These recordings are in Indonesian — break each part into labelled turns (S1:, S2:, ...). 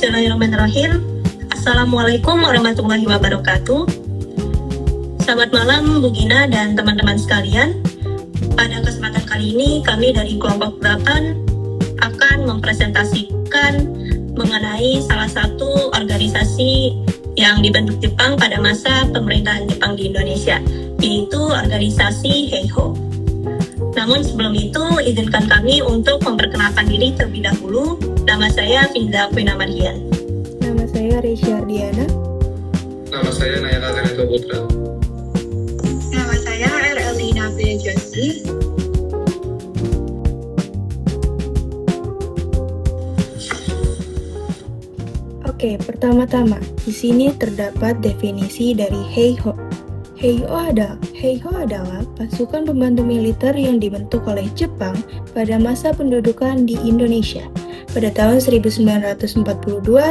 S1: Bismillahirrahmanirrahim. Assalamualaikum warahmatullahi wabarakatuh. Selamat malam Bu Gina dan teman-teman sekalian. Pada kesempatan kali ini kami dari kelompok 8 akan mempresentasikan mengenai salah satu organisasi yang dibentuk Jepang pada masa pemerintahan Jepang di Indonesia, yaitu organisasi Heiho. Namun sebelum itu, izinkan kami untuk memperkenalkan diri terlebih dahulu. Nama saya Vinda Quinamarhian.
S2: Nama saya Resya Ardiana.
S3: Nama saya Nayaka Ganeto Putra.
S4: Nama saya Erlina Josi.
S2: Oke, pertama-tama, di sini terdapat definisi dari Heiho. Heiho adalah pasukan pembantu militer yang dibentuk oleh Jepang pada masa pendudukan di Indonesia pada tahun 1942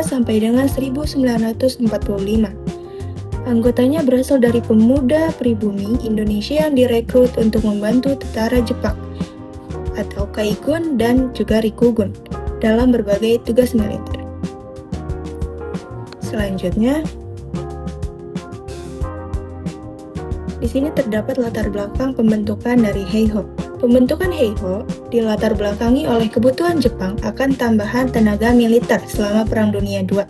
S2: sampai dengan 1945. Anggotanya berasal dari pemuda pribumi Indonesia yang direkrut untuk membantu tentara Jepang atau Kaigun dan juga Rikugun dalam berbagai tugas militer. Selanjutnya, di sini terdapat latar belakang pembentukan dari Heiho. Pembentukan Heiho dilatar belakangi oleh kebutuhan Jepang akan tambahan tenaga militer selama Perang Dunia II,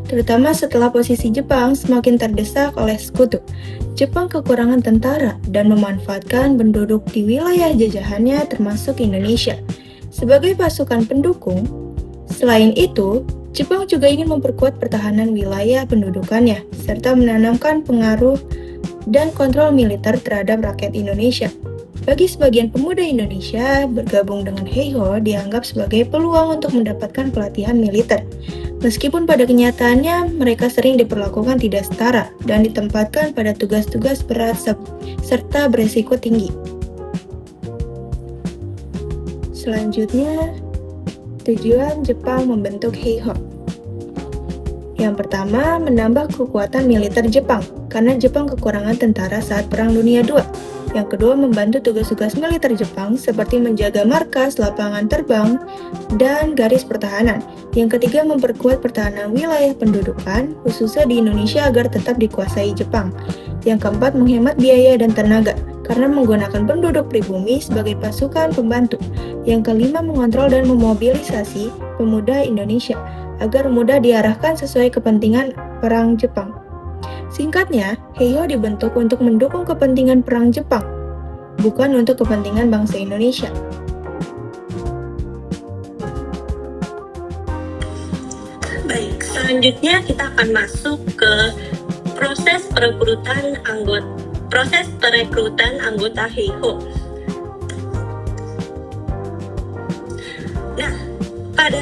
S2: terutama setelah posisi Jepang semakin terdesak oleh sekutu. Jepang kekurangan tentara dan memanfaatkan penduduk di wilayah jajahannya termasuk Indonesia sebagai pasukan pendukung. Selain itu, Jepang juga ingin memperkuat pertahanan wilayah pendudukannya serta menanamkan pengaruh dan kontrol militer terhadap rakyat Indonesia. Bagi sebagian pemuda Indonesia, bergabung dengan Heiho dianggap sebagai peluang untuk mendapatkan pelatihan militer. Meskipun pada kenyataannya mereka sering diperlakukan tidak setara dan ditempatkan pada tugas-tugas berat serta beresiko tinggi. Selanjutnya, tujuan Jepang membentuk Heiho. Yang pertama, menambah kekuatan militer Jepang, karena Jepang kekurangan tentara saat Perang Dunia II. Yang kedua, membantu tugas-tugas militer Jepang seperti menjaga markas, lapangan terbang, dan garis pertahanan. Yang ketiga, memperkuat pertahanan wilayah pendudukan, khususnya di Indonesia agar tetap dikuasai Jepang. Yang keempat, menghemat biaya dan tenaga, karena menggunakan penduduk pribumi sebagai pasukan pembantu. Yang kelima, mengontrol dan memobilisasi pemuda Indonesia, agar mudah diarahkan sesuai kepentingan perang Jepang. Singkatnya, Heiho dibentuk untuk mendukung kepentingan perang Jepang, bukan untuk kepentingan bangsa Indonesia.
S1: Baik, selanjutnya kita akan masuk ke proses perekrutan anggota Heiho. Nah, pada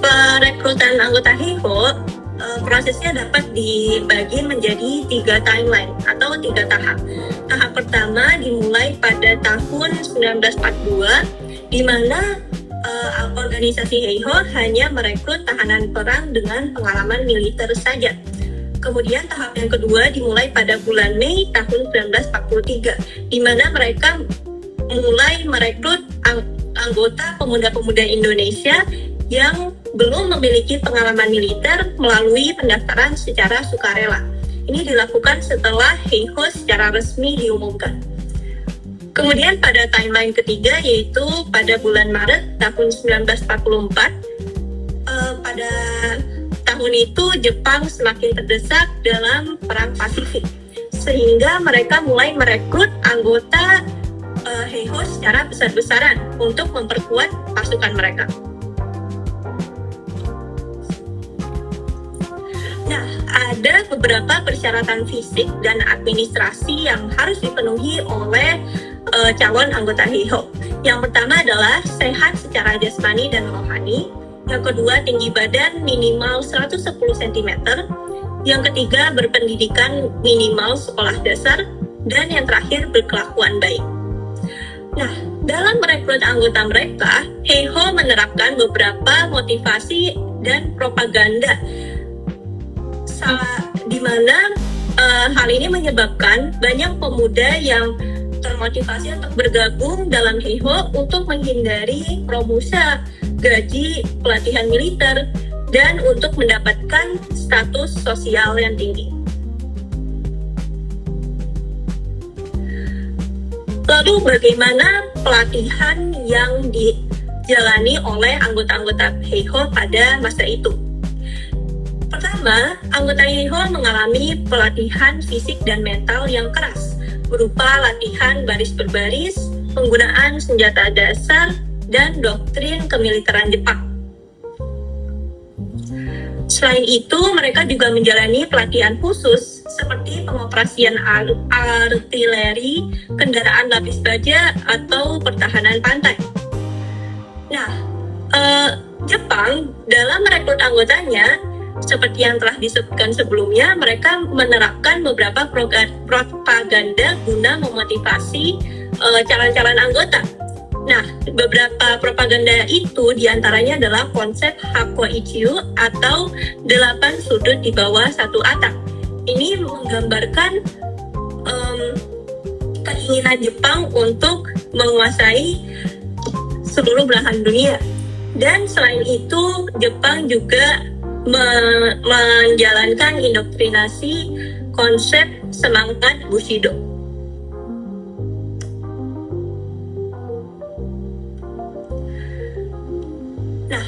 S1: perekrutan anggota Heiho, prosesnya dapat dibagi menjadi 3 timeline atau 3 tahap. Tahap pertama dimulai pada tahun 1942, di mana organisasi Heiho hanya merekrut tahanan perang dengan pengalaman militer saja. Kemudian tahap yang kedua dimulai pada bulan Mei tahun 1943, di mana mereka mulai merekrut anggota pemuda-pemuda Indonesia yang belum memiliki pengalaman militer melalui pendaftaran secara sukarela. Ini dilakukan setelah Heiho secara resmi diumumkan. Kemudian pada timeline ketiga, yaitu pada bulan Maret tahun 1944, pada tahun itu Jepang semakin terdesak dalam Perang Pasifik, sehingga mereka mulai merekrut anggota Heiho secara besar-besaran untuk memperkuat pasukan mereka. Nah, ada beberapa persyaratan fisik dan administrasi yang harus dipenuhi oleh calon anggota Heiho. Yang pertama adalah sehat secara jasmani dan rohani. Yang kedua, tinggi badan minimal 110 cm. Yang ketiga, berpendidikan minimal sekolah dasar. Dan yang terakhir, berkelakuan baik. Nah, dalam merekrut anggota mereka, Heiho menerapkan beberapa motivasi dan propaganda, di mana hal ini menyebabkan banyak pemuda yang termotivasi untuk bergabung dalam Heiho untuk menghindari promosi gaji pelatihan militer dan untuk mendapatkan status sosial yang tinggi. Lalu bagaimana pelatihan yang dijalani oleh anggota-anggota Heiho pada masa itu? Pertama, anggota Heiho mengalami pelatihan fisik dan mental yang keras, berupa latihan baris berbaris, penggunaan senjata dasar, dan doktrin kemiliteran Jepang. Selain itu, mereka juga menjalani pelatihan khusus seperti pengoperasian artileri, kendaraan lapis baja, atau pertahanan pantai. Nah, Jepang dalam merekrut anggotanya, seperti yang telah disebutkan sebelumnya, mereka menerapkan beberapa propaganda guna memotivasi calon-calon anggota. Nah, beberapa propaganda itu diantaranya adalah konsep Hakoichiu atau 8 sudut di bawah satu atap. Ini menggambarkan keinginan Jepang untuk menguasai seluruh belahan dunia. Dan selain itu, Jepang juga menjalankan indoktrinasi konsep semangat Bushido. Nah,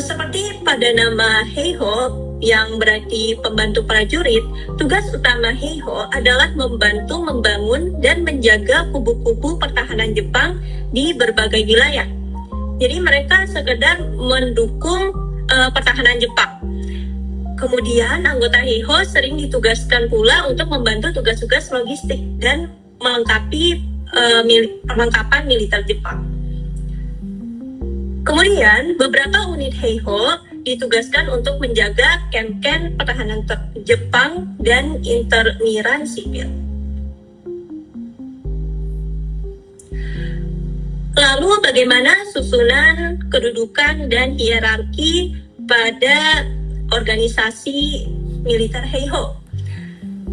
S1: seperti pada nama Heiho yang berarti pembantu prajurit, tugas utama Heiho adalah membantu membangun dan menjaga kubu-kubu pertahanan Jepang di berbagai wilayah. Jadi mereka sekedar mendukung pertahanan Jepang. Kemudian anggota Heiho sering ditugaskan pula untuk membantu tugas-tugas logistik dan melengkapi perlengkapan militer Jepang. Kemudian, beberapa unit Heiho ditugaskan untuk menjaga kamp-kamp pertahanan Jepang dan interniran sipil. Lalu bagaimana susunan, kedudukan, dan hierarki pada organisasi militer Heiho?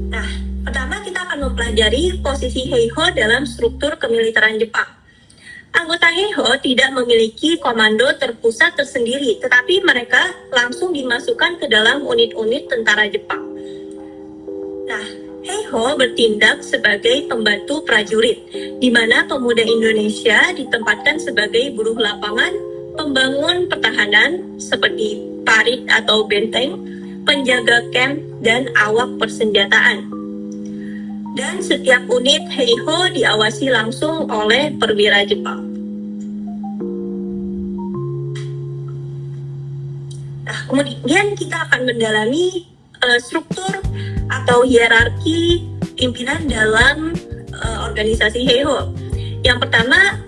S1: Nah, pertama kita akan mempelajari posisi Heiho dalam struktur kemiliteran Jepang. Anggota Heiho tidak memiliki komando terpusat tersendiri, tetapi mereka langsung dimasukkan ke dalam unit-unit tentara Jepang. Nah, Heiho bertindak sebagai pembantu prajurit, di mana pemuda Indonesia ditempatkan sebagai buruh lapangan, pembangun pertahanan seperti parit atau benteng, penjaga camp, dan awak persenjataan. Dan setiap unit Heiho diawasi langsung oleh perwira Jepang. Nah, kemudian kita akan mendalami struktur atau hierarki pimpinan dalam organisasi Heiho. Yang pertama,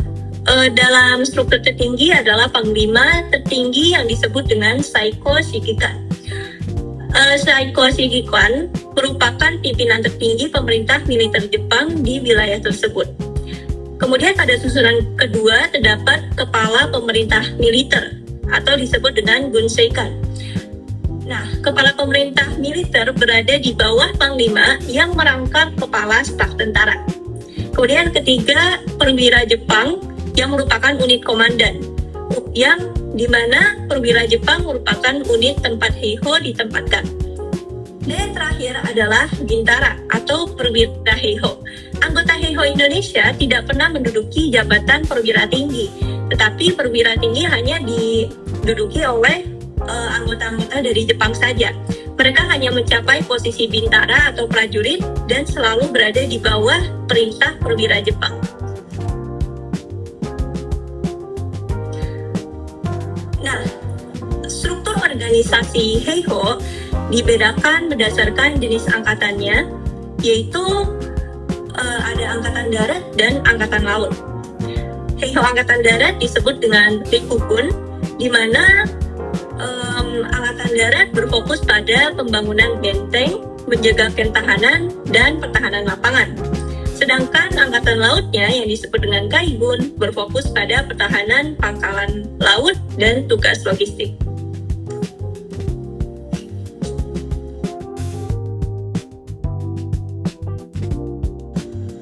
S1: dalam struktur tertinggi adalah panglima tertinggi yang disebut dengan Saiko Shikikan. Saiko Shikikan merupakan pimpinan tertinggi pemerintah militer Jepang di wilayah tersebut. Kemudian pada susunan kedua terdapat kepala pemerintah militer atau disebut dengan Gunseikan. Nah, kepala pemerintah militer berada di bawah panglima yang merangkap kepala staf tentara. Kemudian ketiga, perwira Jepang yang merupakan unit komandan, yang di mana perwira Jepang merupakan unit tempat Heiho ditempatkan. Dan terakhir adalah bintara atau perwira Heiho. Anggota Heiho Indonesia tidak pernah menduduki jabatan perwira tinggi, tetapi perwira tinggi hanya diduduki oleh anggota-anggota dari Jepang saja. Mereka hanya mencapai posisi bintara atau prajurit dan selalu berada di bawah perintah perwira Jepang. Nah, struktur organisasi Heiho dibedakan berdasarkan jenis angkatannya, yaitu ada angkatan darat dan angkatan laut. Heiho angkatan darat disebut dengan Rikubun, di mana angkatan darat berfokus pada pembangunan benteng, menjaga ketahanan dan pertahanan lapangan. Sedangkan angkatan lautnya yang disebut dengan Kaigun berfokus pada pertahanan pangkalan laut dan tugas logistik.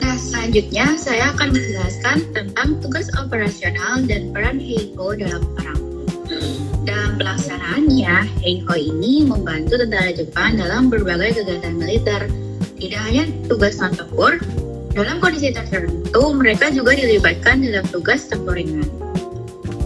S4: Nah, selanjutnya saya akan menjelaskan tentang tugas operasional dan peran Heiho dalam perang. Dalam pelaksanaannya, Heiho ini membantu tentara Jepang dalam berbagai kegiatan militer. Tidak hanya tugas non-tempur, dalam kondisi tertentu mereka juga dilibatkan dalam tugas tempur ringan.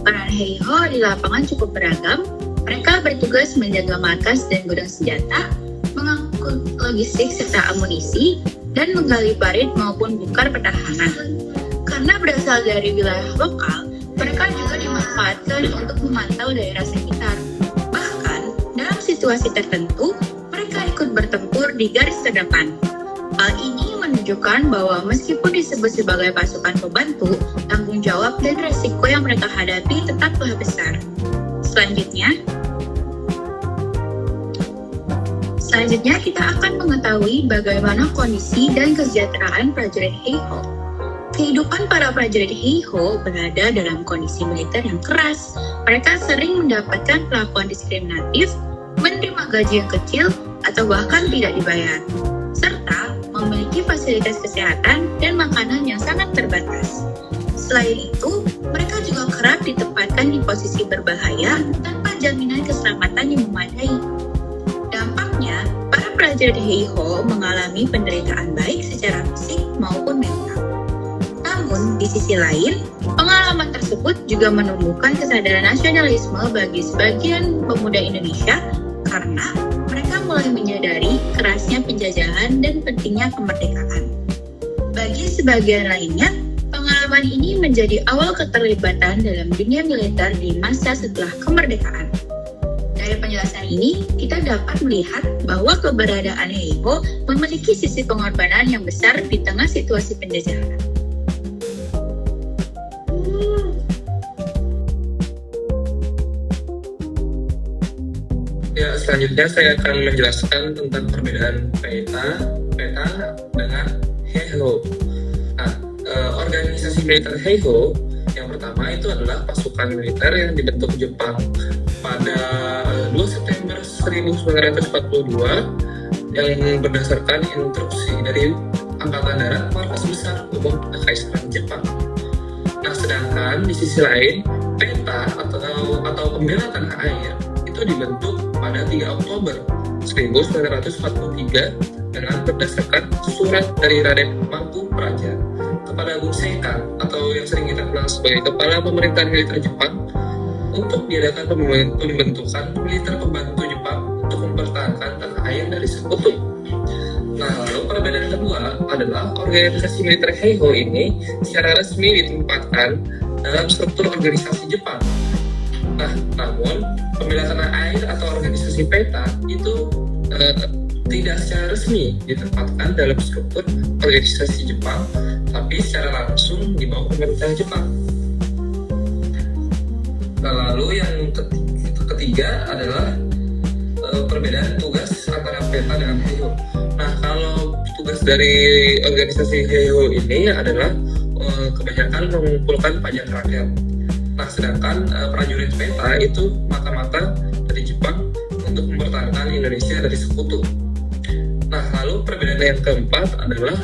S4: Peran Heiho di lapangan cukup beragam. Mereka bertugas menjaga markas dan gudang senjata, mengangkut logistik serta amunisi, dan menggali parit maupun bongkar pertahanan. Karena berasal dari wilayah lokal, mereka juga dimanfaatkan untuk memantau daerah sekitar. Bahkan, dalam situasi tertentu, mereka ikut bertempur di garis terdepan. Hal ini menunjukkan bahwa meskipun disebut sebagai pasukan pembantu, tanggung jawab dan resiko yang mereka hadapi tetaplah besar. Selanjutnya kita akan mengetahui bagaimana kondisi dan kesejahteraan prajurit Heiho. Kehidupan para prajurit Heiho berada dalam kondisi militer yang keras. Mereka sering mendapatkan perlakuan diskriminatif, menerima gaji yang kecil, atau bahkan tidak dibayar, serta memiliki fasilitas kesehatan dan makanan yang sangat terbatas. Selain itu, mereka juga kerap ditempatkan di posisi berbahaya tanpa jaminan keselamatan yang memadai. Dampaknya, para prajurit Heiho mengalami penderitaan baik secara fisik maupun mental. Namun, di sisi lain, pengalaman tersebut juga menumbuhkan kesadaran nasionalisme bagi sebagian pemuda Indonesia karena mereka mulai menyadari kerasnya penjajahan dan pentingnya kemerdekaan. Bagi sebagian lainnya, pengalaman ini menjadi awal keterlibatan dalam dunia militer di masa setelah kemerdekaan. Dari penjelasan ini, kita dapat melihat bahwa keberadaan Heiho memiliki sisi pengorbanan yang besar di tengah situasi penjajahan.
S3: Ya, selanjutnya saya akan menjelaskan tentang perbedaan peta dengan Heiho. Nah, organisasi militer Heiho yang pertama itu adalah pasukan militer yang dibentuk Jepang pada 2 September 1942 yang berdasarkan instruksi dari Angkatan Darat Markas Besar Umum Kekaisaran Jepang. Nah, sedangkan di sisi lain, PETA atau Pembela Tanah Air itu dibentuk pada 3 Oktober 1943 dengan berdasarkan surat dari Raden Mangku Praja kepada Agung Seika atau yang sering kita kenal sebagai Kepala Pemerintahan Militer Jepang untuk diadakan pembentukan militer pembantu Jepang untuk mempertahankan tanah air dari sekutu. Nah, lalu perbedaan kedua adalah organisasi militer Heiho ini secara resmi ditempatkan dalam struktur organisasi Jepang. Nah, namun Pembela Tanah Air atau organisasi PETA itu tidak secara resmi ditempatkan dalam struktur organisasi Jepang, tapi secara langsung di bawah pemerintah Jepang. Nah, lalu yang ketiga adalah perbedaan tugas antara PETA dengan Heiho. Nah, kalau tugas dari organisasi Heiho ini adalah kebanyakan mengumpulkan pajak rakyat. Nah, sedangkan prajurit PETA itu mata-mata dari Jepang untuk mempertahankan Indonesia dari sekutu. Nah, lalu perbedaan yang keempat adalah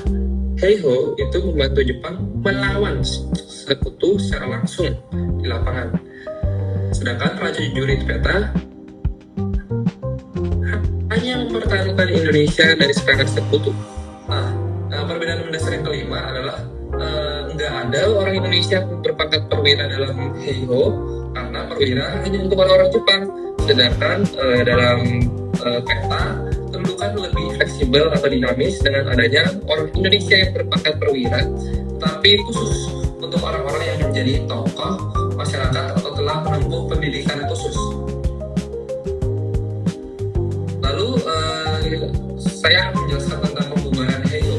S3: Heiho itu membantu Jepang melawan sekutu secara langsung di lapangan. Sedangkan prajurit PETA hanya mempertahankan Indonesia dari serangan sekutu. Nah, perbedaan mendasar yang kelima adalah nggak ada orang Indonesia berpangkat perwira dalam Heiho karena perwira hanya untuk orang-orang Jepang. Sedangkan dalam PETA kedudukan lebih fleksibel atau dinamis dengan adanya orang Indonesia yang berpangkat perwira, tapi khusus untuk orang-orang yang menjadi tokoh masyarakat atau telah menempuh pendidikan khusus. Lalu saya akan menjelaskan tentang pembubaran Heiho.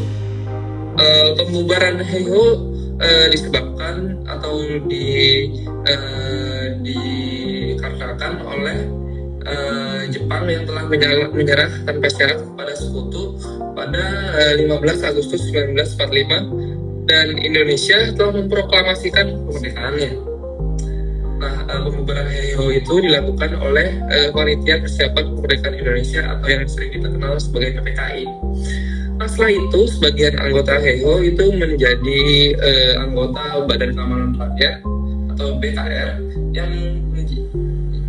S3: Pembubaran Heiho disebabkan atau dikarenakan oleh Jepang yang telah menyerah tanpa syarat kepada sekutu pada 15 Agustus 1945 dan Indonesia telah memproklamasikan kemerdekaannya. Nah, pembubaran Heiho itu dilakukan oleh Panitia Persiapan Kemerdekaan Indonesia atau yang sering kita kenal sebagai PPKI. Nah, setelah itu sebagian anggota Heiho itu menjadi anggota Badan Keamanan Rakyat atau BKR yang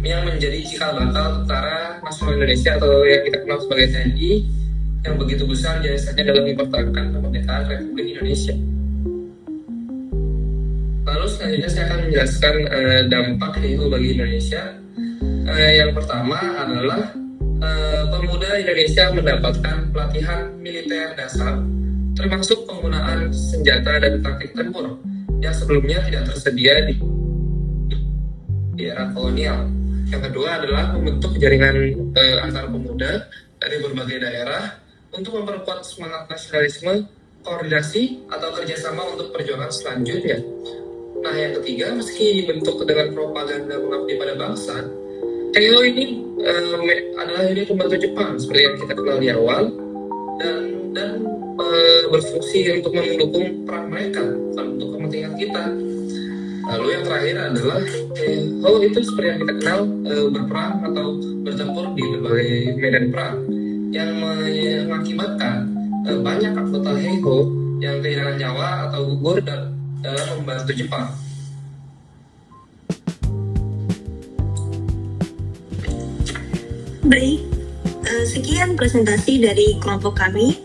S3: yang menjadi cikal bakal Tentara Nasional Indonesia atau yang kita kenal sebagai TNI, yang begitu besar jasanya dalam mempertahankan kemerdekaan Republik Indonesia. Lalu selanjutnya saya akan menjelaskan dampak HEIHO bagi Indonesia. Yang pertama adalah pemuda Indonesia mendapatkan pelatihan militer dasar, termasuk penggunaan senjata dan taktik tempur yang sebelumnya tidak tersedia di era kolonial. Yang kedua adalah membentuk jaringan antar pemuda dari berbagai daerah untuk memperkuat semangat nasionalisme, koordinasi atau kerjasama untuk perjuangan selanjutnya. Nah, yang ketiga, meski dibentuk dengan propaganda mengabdi pada bangsa, HEIHO ini adalah unit pembantu Jepang seperti yang kita kenal di awal, dan berfungsi untuk mendukung peran mereka untuk kepentingan kita. Lalu yang terakhir adalah HEIHO itu seperti yang kita kenal berperang atau bertempur di berbagai medan perang yang mengakibatkan banyak anggota HEIHO yang kehilangan nyawa atau gugur dalam membantu Jepang.
S1: Baik, sekian presentasi dari kelompok kami.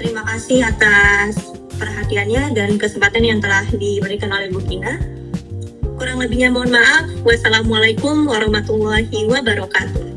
S1: Terima kasih atas perhatiannya dan kesempatan yang telah diberikan oleh Bu Tina. Kurang lebihnya mohon maaf. Wassalamualaikum warahmatullahi wabarakatuh.